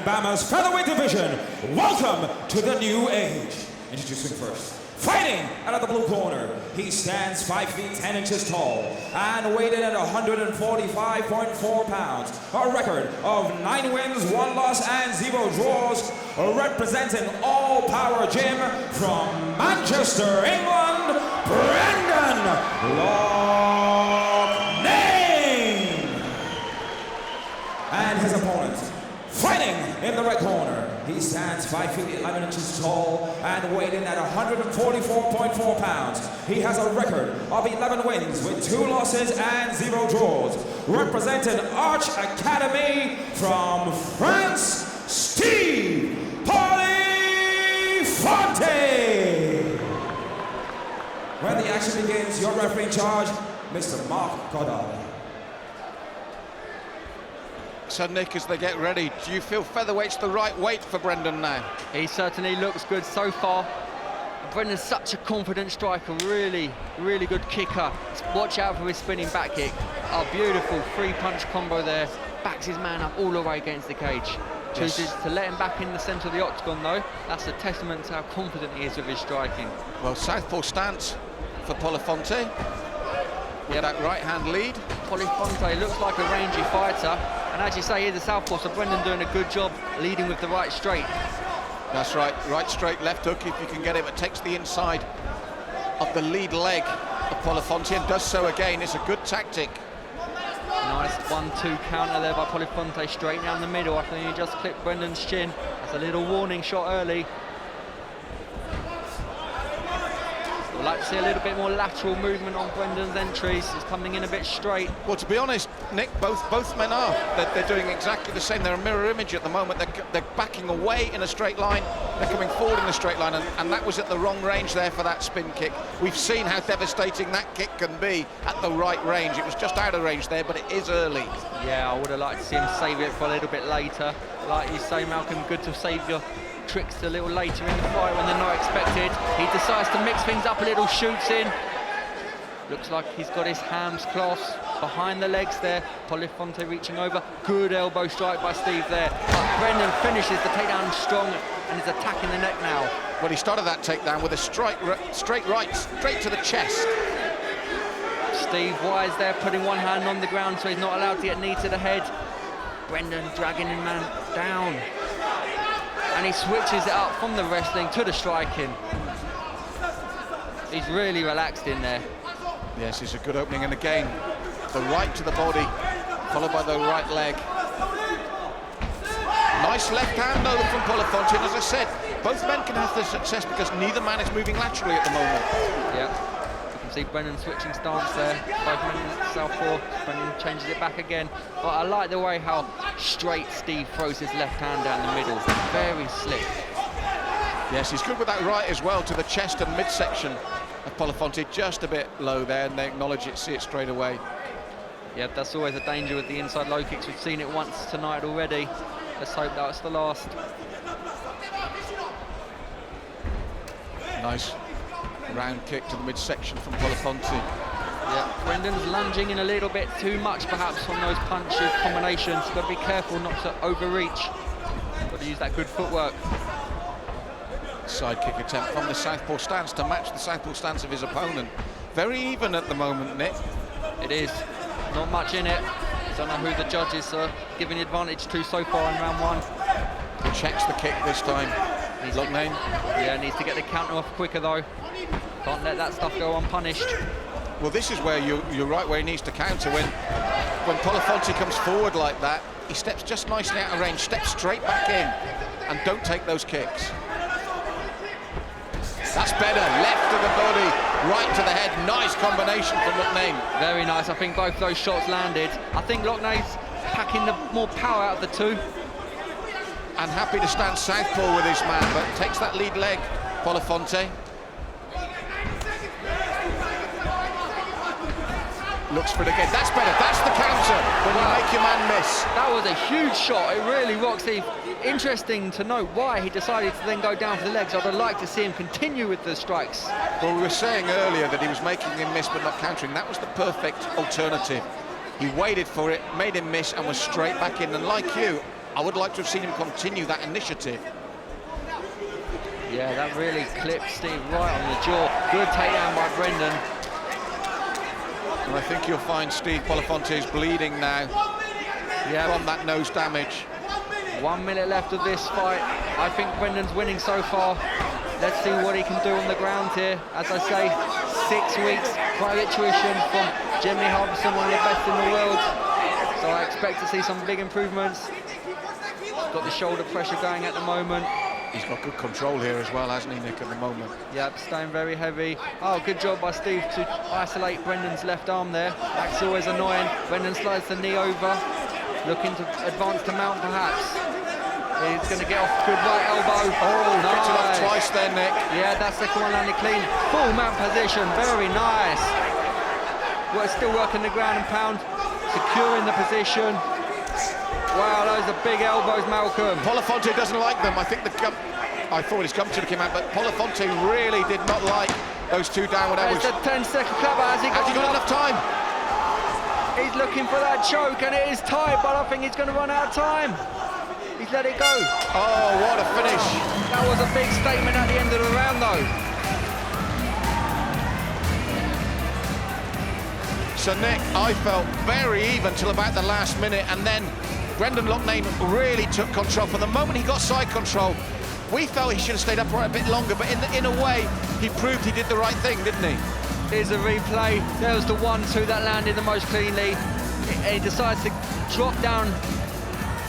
BAMMA's Featherweight division, welcome to the new age. Introducing first, fighting out of the blue corner, he stands 5 feet 10 inches tall and weighted at 145.4 pounds. A record of 9 wins, 1 loss and 0 draws, representing All Power Gym from Manchester, England, Brendan Loughnane. And his opponent, fighting in the red corner, he stands 5 feet 11 inches tall and weighed in at 144.4 pounds. He has a record of 11 wins with 2 losses and 0 draws. Representing Arch Academy from France, Steve Polifonte. When the action begins, your referee in charge, Mr. Mark Goddard. So Nick, as they get ready, do you feel featherweight's the right weight for Brendan now? He certainly looks good so far. Brendan's such a confident striker, really good kicker. Watch out for his spinning back kick. A beautiful 3-punch combo there. Backs his man up all the way against the cage. Chooses to let him back in the centre of the octagon though. That's a testament to how confident he is with his striking. Well, southpaw stance for Polifonte. With that right-hand lead. Polifonte looks like a rangy fighter. And as you say, he's a southpaw, so Brendan doing a good job leading with the right straight. That's right, right straight, left hook if you can get him. It takes the inside of the lead leg of Polifonte and does so again. It's a good tactic. Nice 1-2 counter there by Polifonte, straight down the middle. I think he just clipped Brendan's chin. That's a little warning shot early. I'd like to see a little bit more lateral movement on Brendan's entries. He's coming in a bit straight. Well, to be honest, Nick, both men are. They're doing exactly the same. They're a mirror image at the moment. They're backing away in a straight line. They're coming forward in a straight line, and that was at the wrong range there for that spin kick. We've seen how devastating that kick can be at the right range. It was just out of range there, but it is early. Yeah, I would have liked to see him save it for a little bit later. Like you say, Malcolm, good to save your tricks a little later in the fight when they're not expected. He decides to mix things up a little, shoots in. Looks like he's got his hams clasped behind the legs there. Polifonte reaching over. Good elbow strike by Steve there. But Brendan finishes the takedown strong and is attacking the neck now. Well, he started that takedown with a straight right, straight to the chest. Steve wise there, putting one hand on the ground so he's not allowed to get knee to the head. Brendan dragging his man down. And he switches it up from the wrestling to the striking. He's really relaxed in there. Yes, it's a good opening, and again, the right to the body, followed by the right leg. Nice left hand though from Polifonte, and as I said, both men can have the success because neither man is moving laterally at the moment. Yeah, you can see Brendan switching stance there. Both men southpaw. Brendan changes it back again. But I like the way how straight Steve throws his left hand down the middle. Very slick. Yes, he's good with that right as well to the chest and midsection of Polifonte, just a bit low there, and they acknowledge it, see it straight away. Yeah, that's always a danger with the inside low kicks. We've seen it once tonight already. Let's hope that's the last. Nice round kick to the midsection from Polifonte. Yeah, Brendan's lunging in a little bit too much perhaps on those punches combinations. Got to be careful not to overreach. Got to use that good footwork. Side kick attempt from the southpaw stance to match the southpaw stance of his opponent. Very even at the moment, Nick. It is. Not much in it. Don't know who the judges are giving advantage to so far in round one. Checks the kick this time. Loughnane. Yeah, needs to get the counter off quicker though. Can't let that stuff go unpunished. Well, this is where you're right, where he needs to counter. When Polifonte comes forward like that, he steps just nicely out of range, steps straight back in, and don't take those kicks. That's better, left to the body, right to the head. Nice combination from Loughnane. Very nice, I think both those shots landed. I think Loughane's packing the more power out of the two. And happy to stand southpaw with his man, but takes that lead leg, Polifonte. Looks for it again, that's better, that's the counter, when you make your man miss. That was a huge shot, it really rocks Steve. Interesting to note why he decided to then go down for the legs. I'd like to see him continue with the strikes. Well, we were saying earlier that he was making him miss but not countering. That was the perfect alternative. He waited for it, made him miss, and was straight back in. And like you, I would like to have seen him continue that initiative. Yeah, that really clipped Steve right on the jaw. Good takedown by Brendan. And I think you'll find Steve Polifonte is bleeding now from that nose damage. 1 minute left of this fight. I think Brendan's winning so far. Let's see what he can do on the ground here. As I say, 6 weeks private tuition from Jimmy Harbison, one of the best in the world. So I expect to see some big improvements. Got the shoulder pressure going at the moment. He's got good control here as well, hasn't he, Nick, at the moment? Yep, staying very heavy. Oh, good job by Steve to isolate Brendan's left arm there. That's always annoying. Brendan slides the knee over, looking to advance to mount perhaps. He's going to get off good right elbow. Oh, nice. Picked it up twice there, Nick. Yeah, that second one landed clean. Full mount position, very nice. We're still working the ground and pound, securing the position. Wow, those are big elbows, Malcolm. Polifonte doesn't like them. I think I thought his gum should have came out, but Polifonte really did not like those two downward elbows. It's a 10-second cover. Has he got enough time? He's looking for that choke, and it is tight, but I think he's going to run out of time. He's let it go. Oh, what a finish. That was a big statement at the end of the round, though. So, Nick, I felt very even till about the last minute, and then Brendan Loughnane really took control. From the moment he got side control, we felt he should have stayed upright a bit longer, but in a way, he proved he did the right thing, didn't he? Here's a replay. There was the 1-2 that landed the most cleanly. And he decides to drop down,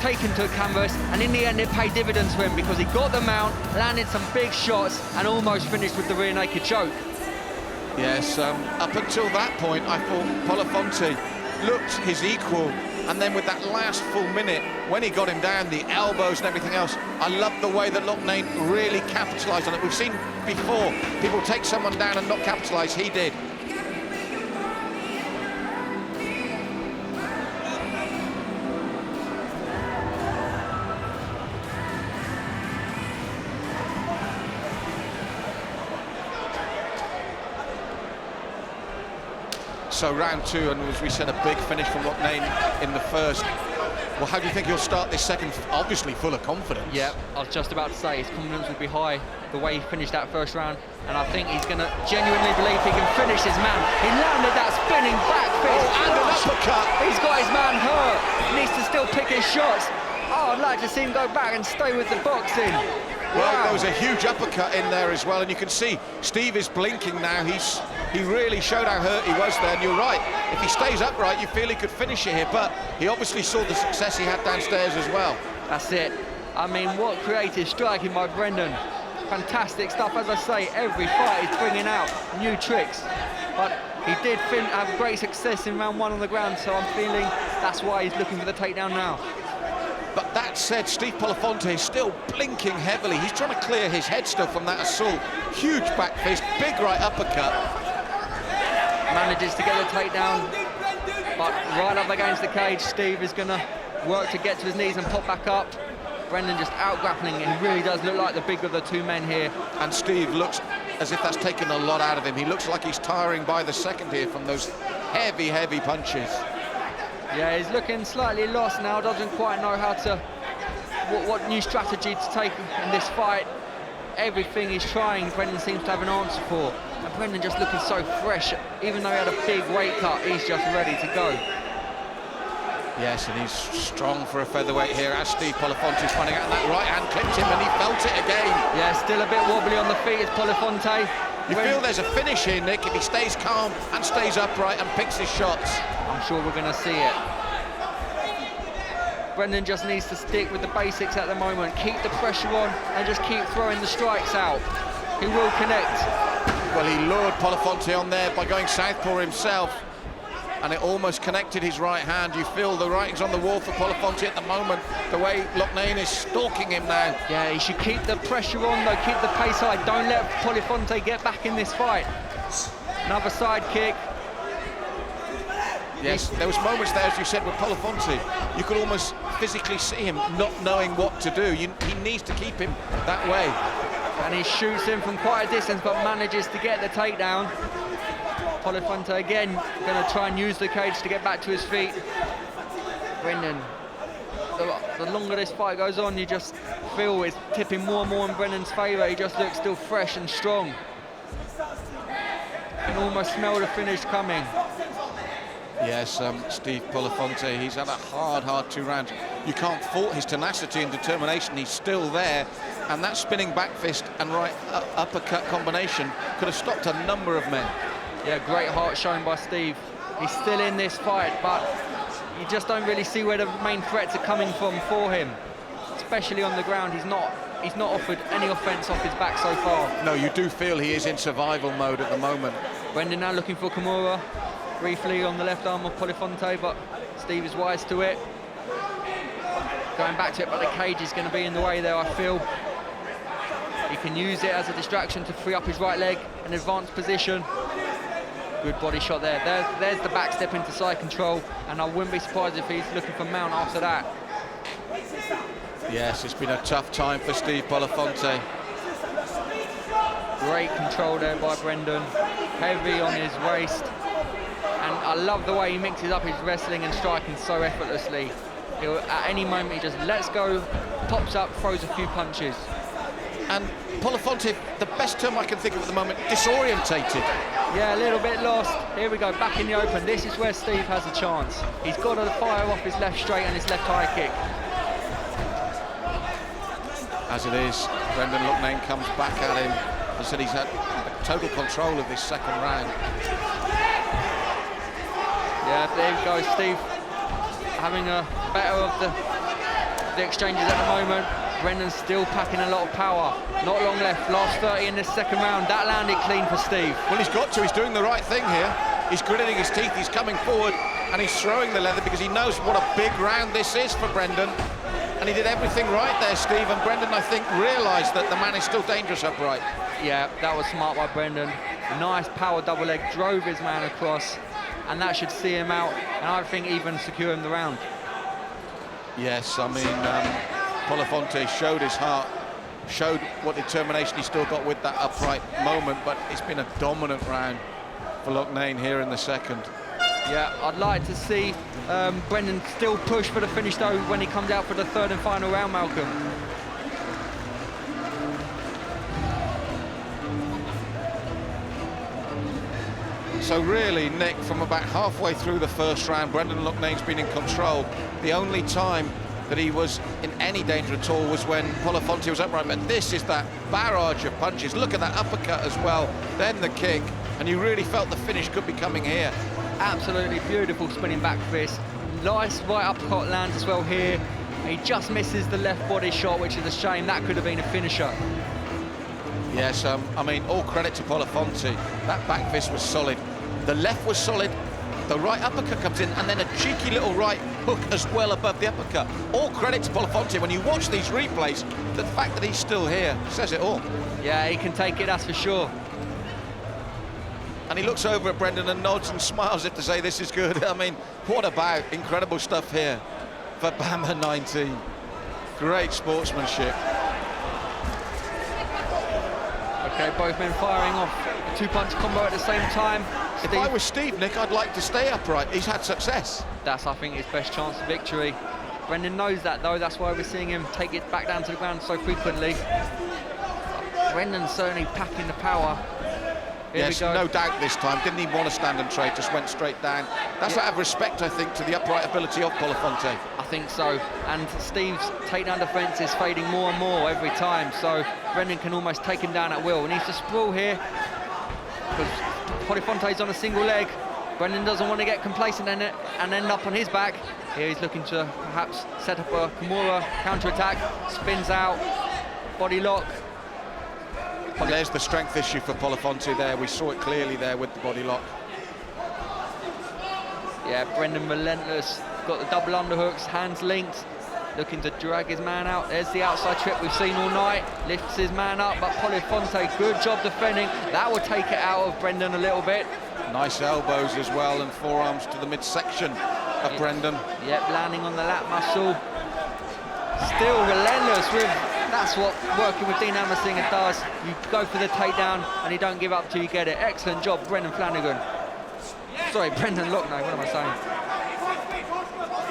take him to a canvas, and in the end it paid dividends for him because he got the mount, landed some big shots, and almost finished with the rear naked choke. Yes, up until that point, I thought Polifonte looked his equal, and then with that last full minute, when he got him down, the elbows and everything else, I loved the way that Loughnane really capitalised on it. We've seen before people take someone down and not capitalise. He did. So round two, and as we said, a big finish from Loughnane in the first. Well, how do you think he'll start this second? Obviously full of confidence. Yeah, I was just about to say his confidence would be high the way he finished that first round, and I think he's going to genuinely believe he can finish his man. He landed that spinning back fist. Oh, and an uppercut. He's got his man hurt. He needs to still pick his shots. Oh, I'd like to see him go back and stay with the boxing. Well, wow. There was a huge uppercut in there as well, and you can see Steve is blinking now. He really showed how hurt he was there, and you're right. If he stays upright, you feel he could finish it here, but he obviously saw the success he had downstairs as well. That's it. I mean, what creative striking by Brendan. Fantastic stuff, as I say, every fight he's bringing out new tricks. But he did have great success in round one on the ground, so I'm feeling that's why he's looking for the takedown now. But that said, Steve Polifonte is still blinking heavily. He's trying to clear his head still from that assault. Huge back fist, big right uppercut. Manages to get the takedown, but right up against the cage, Steve is going to work to get to his knees and pop back up. Brendan just out-grappling. He really does look like the bigger of the two men here. And Steve looks as if that's taken a lot out of him. He looks like he's tiring by the second here from those heavy, heavy punches. Yeah, he's looking slightly lost now, doesn't quite know how to, what new strategy to take in this fight. Everything he's trying, Brendan seems to have an answer for. And Brendan just looking so fresh, even though he had a big weight cut, he's just ready to go. Yes, and he's strong for a featherweight here, as Steve Polifonte's finding out, and that right hand clipped him and he felt it again. Yeah, still a bit wobbly on the feet is Polifonte. You feel there's a finish here, Nick, if he stays calm and stays upright and picks his shots. I'm sure we're going to see it. Brendan just needs to stick with the basics at the moment, keep the pressure on and just keep throwing the strikes out. He will connect. Well, he lured Polifonte on there by going southpaw himself, and it almost connected his right hand. You feel the writing's on the wall for Polifonte at the moment, the way Loughnane is stalking him now. Yeah, he should keep the pressure on though, keep the pace high, don't let Polifonte get back in this fight. Another side kick. Yes, there was moments there, as you said, with Polifonte, you could almost physically see him not knowing what to do. He needs to keep him that way. And he shoots him from quite a distance, but manages to get the takedown. Polifonte again going to try and use the cage to get back to his feet. Brendan the longer this fight goes on, you just feel it's tipping more and more in Brendan's favour. He just looks still fresh and strong. You can almost smell the finish coming. Yes, Steve Polifonte, he's had a hard 2 rounds. You can't fault his tenacity and determination. He's still there, and that spinning back fist and right uppercut combination could have stopped a number of men. Yeah, great heart shown by Steve. He's still in this fight, but you just don't really see where the main threats are coming from for him, especially on the ground. He's not offered any offence off his back so far. No, you do feel he is in survival mode at the moment. Brendan now looking for Kimura, briefly on the left arm of Polifonte, but Steve is wise to it. Going back to it, but the cage is going to be in the way there, I feel. He can use it as a distraction to free up his right leg, an advanced position. Good body shot there. There's the back step into side control, and I wouldn't be surprised if he's looking for mount after that. Yes, it's been a tough time for Steve Polifonte. Great control there by Brendan. Heavy on his waist. And I love the way he mixes up his wrestling and striking so effortlessly. He'll, at any moment, he just lets go, pops up, throws a few punches. And Polifonte, the best term I can think of at the moment, disorientated. Yeah, a little bit lost. Here we go, back in the open. This is where Steve has a chance. He's got to fire off his left straight and his left high kick. As it is, Brendan Loughnane comes back at him. I said he's had total control of this second round. Yeah, there you go, Steve. Having a better of the exchanges at the moment. Brendan's still packing a lot of power. Not long left, last 30 in this second round. That landed clean for Steve. Well, he's got to, he's doing the right thing here. He's gritting his teeth, he's coming forward, and he's throwing the leather because he knows what a big round this is for Brendan. And he did everything right there, Steve, and Brendan, I think, realised that the man is still dangerous upright. Yeah, that was smart by Brendan. Nice power double leg, drove his man across, and that should see him out, and I think even secure him the round. Yes, I mean, Polifonte showed his heart, showed what determination he still got with that upright moment, but it's been a dominant round for Loughnane here in the second. Yeah, I'd like to see Brendan still push for the finish though when he comes out for the third and final round, Malcolm. So really, Nick, from about halfway through the first round, Brendan Loughnane has been in control. The only time that he was in any danger at all was when Polifonte was upright, but this is that barrage of punches. Look at that uppercut as well, then the kick, and you really felt the finish could be coming here. Absolutely beautiful spinning back fist. Nice right uppercut lands as well here. He just misses the left body shot, which is a shame. That could have been a finisher. Yes, I mean, all credit to Polifonte. That back fist was solid. The left was solid. The right uppercut comes in, and then a cheeky little right hook as well above the uppercut. All credit to Polifonte. When you watch these replays, the fact that he's still here says it all. Yeah, he can take it, that's for sure. And he looks over at Brendan and nods and smiles as if to say this is good. I mean, what about incredible stuff here for BAMMA 19. Great sportsmanship. Okay, both men firing off a two-punch combo at the same time. If I was Steve, Nick, I'd like to stay upright. He's had success. That's, I think, his best chance of victory. Brendan knows that, though. That's why we're seeing him take it back down to the ground so frequently. Brendan's certainly packing the power. Here yes, no doubt this time. Didn't even want to stand and trade, just went straight down. That's out of respect, I think, to the upright ability of Polifonte. I think so. And Steve's takedown defence is fading more and more every time, so Brendan can almost take him down at will. He needs to sprawl here, because Polifonte's on a single leg. Brendan doesn't want to get complacent in it and end up on his back. Here he's looking to perhaps set up a Kimura counter-attack. Spins out, body lock. And there's the strength issue for Polifonte there. We saw it clearly there with the body lock. Yeah, Brendan relentless. Got the double underhooks, hands linked. Looking to drag his man out. There's the outside trip we've seen all night. Lifts his man up, but Polifonte, good job defending. That will take it out of Brendan a little bit. Nice elbows as well, and forearms to the midsection of Brendan. Yep, landing on the lat muscle. Still relentless with... That's what working with Dean Amersinger does. You go for the takedown and you don't give up till you get it. Excellent job, Brendan Flanagan. Sorry, Brendan Loughnane, what am I saying?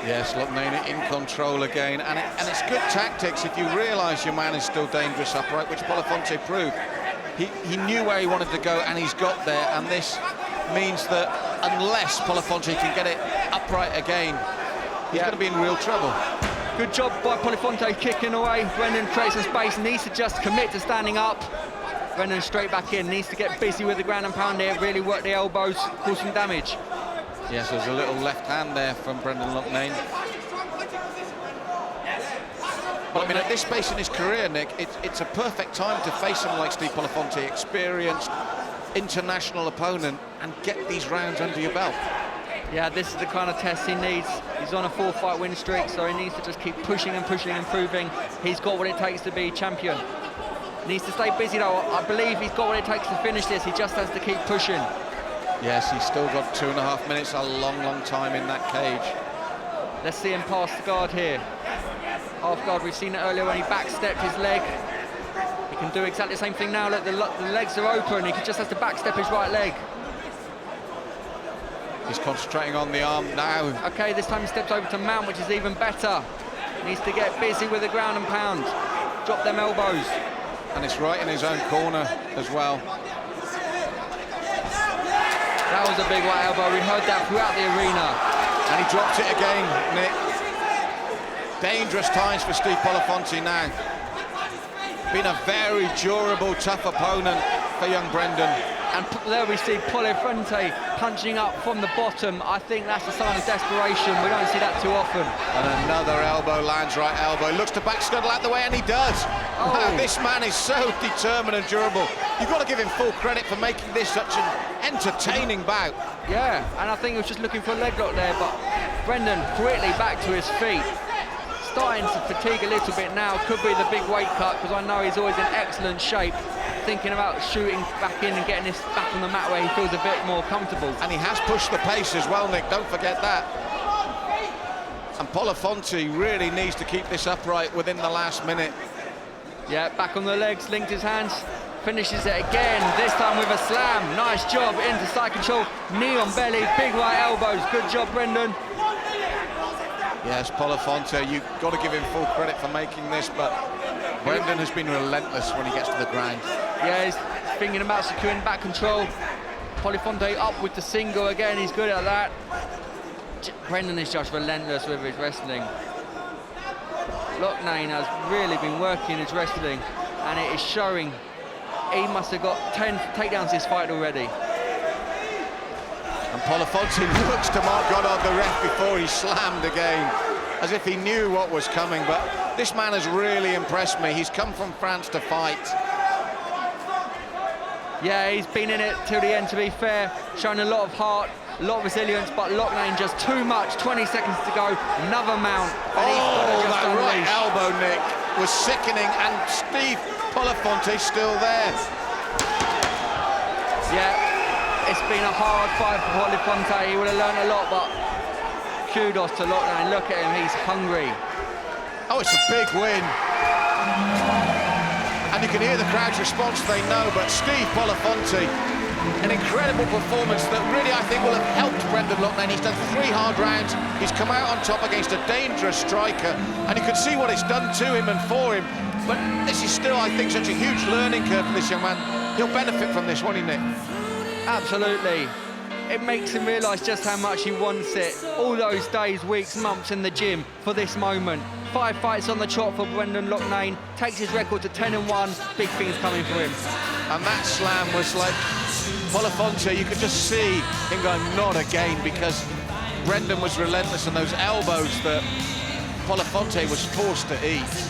Yes, Loughnane in control again, and it's good tactics if you realise your man is still dangerous upright, which Polifonte proved. He knew where he wanted to go, and he's got there, and this means that unless Polifonte can get it upright again, he's going to be in real trouble. Good job by Polifonte kicking away. Brendan creates some space, needs to just commit to standing up. Brendan straight back in, needs to get busy with the ground and pound here, really work the elbows, cause some damage. Yes, there's a little left hand there from Brendan Loughnane. But I mean, at this space in his career, Nick, it's a perfect time to face someone like Steve Polifonte, experienced international opponent, and get these rounds under your belt. Yeah, this is the kind of test he needs. He's on a 4-fight win streak, so he needs to just keep pushing and pushing and proving he's got what it takes to be champion. He needs to stay busy though. I believe he's got what it takes to finish this. He just has to keep pushing. Yes, he's still got 2.5 minutes, a long, long time in that cage. Let's see him pass the guard here. Half guard, we've seen it earlier when he backstepped his leg. He can do exactly the same thing now. Look, the legs are open. He just has to backstep his right leg. He's concentrating on the arm now. Okay, this time he steps over to mount, which is even better. Needs to get busy with the ground and pound. Drop them elbows. And it's right in his own corner as well. That was a big right elbow. We heard that throughout the arena. And he dropped it again, Nick. Dangerous times for Steve Polifonte now. Been a very durable, tough opponent for young Brendan. And there we see Polifonte punching up from the bottom. I think that's a sign of desperation. We don't see that too often. And another elbow lands, right elbow. He looks to back scuttle out the way, and he does. Oh. Wow, this man is so determined and durable. You've got to give him full credit for making this such an entertaining bout. Yeah, and I think he was just looking for a leg lock there, but Brendan quickly back to his feet. Starting to fatigue a little bit now. Could be the big weight cut, because I know he's always in excellent shape. Thinking about shooting back in and getting this back on the mat where he feels a bit more comfortable. And he has pushed the pace as well, Nick, don't forget that. And Polifonte really needs to keep this upright within the last minute. Yeah, back on the legs, linked his hands, finishes it again, this time with a slam. Nice job into side control, knee on belly, big right elbows. Good job, Brendan. Yes, Polifonte, you've got to give him full credit for making this, but Brendan has been relentless when he gets to the ground. Yeah, he's thinking about securing back control. Polifonte up with the single again, he's good at that. Brendan is just relentless with his wrestling. Loughnane has really been working his wrestling, and it is showing. He must have got 10 takedowns this fight already. And Polifonte looks to Mark Goddard, the ref, before he slammed again, as if he knew what was coming. But this man has really impressed me. He's come from France to fight. Yeah, he's been in it till the end, to be fair. Shown a lot of heart, a lot of resilience, but Loughnane just too much. 20 seconds to go, another mount. And that right elbow, Nick, was sickening, and Steve Polifonte still there. Yeah, it's been a hard fight for Polifonte. He would have learned a lot, but kudos to Loughnane. Look at him, he's hungry. Oh, it's a big win. And you can hear the crowd's response, they know, but Steve Polifonte, an incredible performance that really, I think, will have helped Brendan Loughnane. He's done 3 hard rounds, he's come out on top against a dangerous striker, and you can see what it's done to him and for him. But this is still, I think, such a huge learning curve for this young man. He'll benefit from this, won't he, Nick? Absolutely. It makes him realise just how much he wants it. All those days, weeks, months in the gym for this moment. 5 fights on the trot for Brendan Loughnane. Takes his record to 10-1. Big things coming for him. And that slam was like Polifonte. You could just see him going, not again, because Brendan was relentless, and those elbows that Polifonte was forced to eat.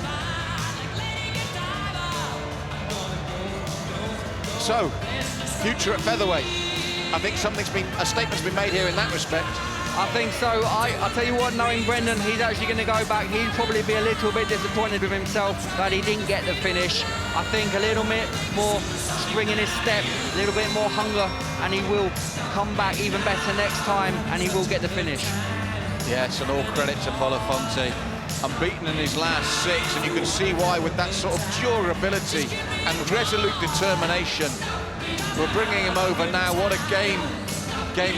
So, future at featherweight. I think a statement's been made here in that respect. I think so. I tell you what, knowing Brendan, he's actually going to go back. He'd probably be a little bit disappointed with himself that he didn't get the finish. I think a little bit more spring in his step, a little bit more hunger, and he will come back even better next time, and he will get the finish. Yes, and all credit to Polifonte. Unbeaten in his last 6, and you can see why, with that sort of durability and resolute determination. We're bringing him over now. What a game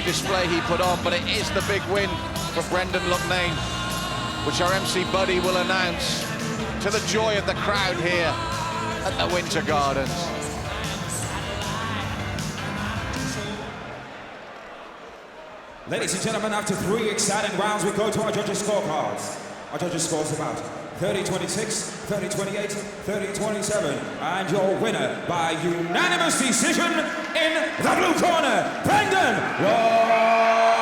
display he put on, but it is the big win for Brendan Loughnane. which our MC Buddy will announce to the joy of the crowd here at the Winter Gardens. Ladies and gentlemen, after 3 exciting rounds, we go to our judges' scorecards. Our judges' scores about 30-26, 30-28, 30-27, and your winner by unanimous decision in the blue corner, Brendan Roy.